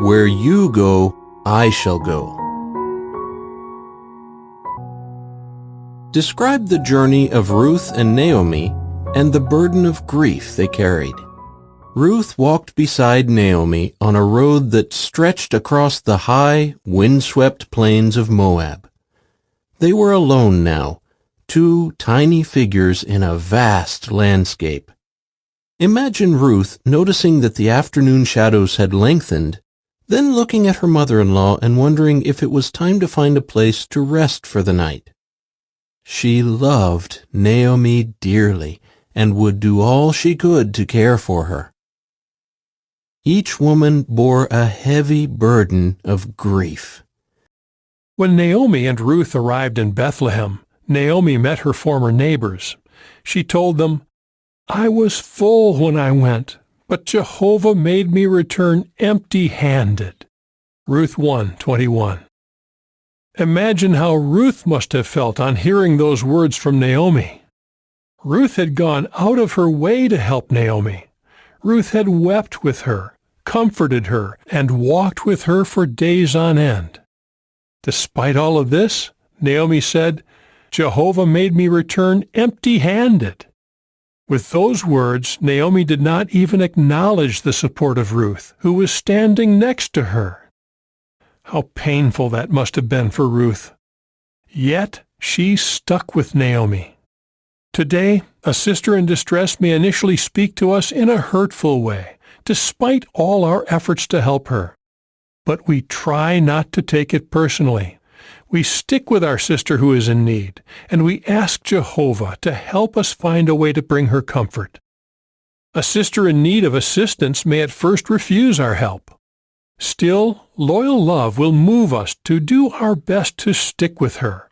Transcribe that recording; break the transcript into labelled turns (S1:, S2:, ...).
S1: Where you go, I shall go. Describe the journey of Ruth and Naomi and the burden of grief they carried. Ruth walked beside Naomi on a road that stretched across the high, wind-swept plains of Moab. They were alone now, two tiny figures in a vast landscape. Imagine Ruth noticing that the afternoon shadows had lengthened, then looking at her mother-in-law and wondering if it was time to find a place to rest for the night. She loved Naomi dearly and would do all she could to care for her. Each woman bore a heavy burden of grief.
S2: When Naomi and Ruth arrived in Bethlehem, Naomi met her former neighbors. She told them, "I was full when I went, but Jehovah made me return empty-handed." Ruth 1:21. Imagine how Ruth must have felt on hearing those words from Naomi. Ruth had gone out of her way to help Naomi. Ruth had wept with her, comforted her, and walked with her for days on end. Despite all of this, Naomi said, "Jehovah made me return empty-handed." With those words, Naomi did not even acknowledge the support of Ruth, who was standing next to her. How painful that must have been for Ruth. Yet she stuck with Naomi. Today, a sister in distress may initially speak to us in a hurtful way, despite all our efforts to help her. But we try not to take it personally. We stick with our sister who is in need, and we ask Jehovah to help us find a way to bring her comfort. A sister in need of assistance may at first refuse our help. Still, loyal love will move us to do our best to stick with her.